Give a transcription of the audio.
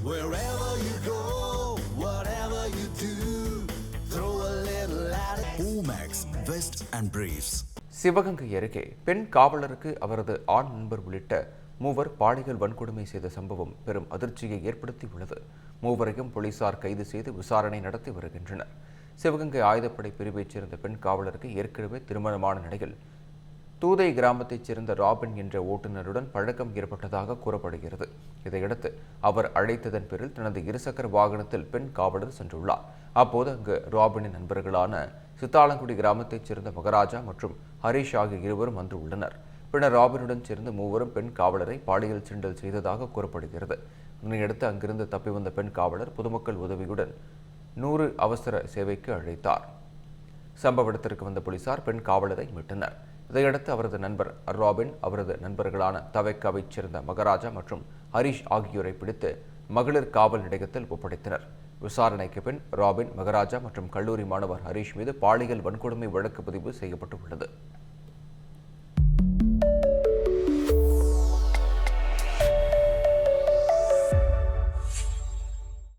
Wherever you go, whatever you do, throw a little at it. Omax, Vest and Briefs. Sivaganga அருகே பெண் காவலருக்கு அவரது ஆண் நண்பர் உள்ளிட்ட மூவர் பாலியல் வன்கொடுமை செய்த சம்பவம் பெரும் அதிர்ச்சியை ஏற்படுத்தியுள்ளது. மூவரையும் போலீசார் கைது செய்து விசாரணை நடத்தி வருகின்றனர். சிவகங்கை ஆயுதப்படை பிரிவைச் சேர்ந்த பெண் காவலருக்கு ஏற்கனவே திருமணமான நிலையில் தூதை கிராமத்தைச் சேர்ந்த ராபின் என்ற ஓட்டுநருடன் பழக்கம் ஏற்பட்டதாக கூறப்படுகிறது. இதையடுத்து அவர் அழைத்ததன் பேரில் தனது இருசக்கர வாகனத்தில் பெண் காவலர் சென்றுள்ளார். அப்போது அங்கு ராபினின் நண்பர்களான சித்தாலங்குடி கிராமத்தைச் சேர்ந்த மகராஜா மற்றும் ஹரீஷ் ஆகிய இருவரும் வந்து உள்ளனர். பின்னர் ராபினுடன் சேர்ந்து மூவரும் பெண் காவலரை பாலியல் சீண்டல் செய்ததாக கூறப்படுகிறது. இதனையடுத்து அங்கிருந்து தப்பி வந்த பெண் காவலர் பொதுமக்கள் உதவியுடன் 100 அவசர சேவைக்கு அழைத்தார். சம்பவ இடத்திற்கு வந்த போலீசார் பெண் காவலரை மீட்டனர். இதையடுத்து அவரது நண்பர் ராபின், அவரது நண்பர்களான தவைக்காவைச் சேர்ந்த மகராஜா மற்றும் ஹரீஷ் ஆகியோரை பிடித்து மகளிர் காவல் நிலையத்தில் ஒப்படைத்தனர். விசாரணைக்கு பின் ராபின், மகராஜா மற்றும் கல்லூரி மாணவர் ஹரீஷ் மீது பாலியல் வன்கொடுமை வழக்கு பதிவு செய்யப்பட்டுள்ளது.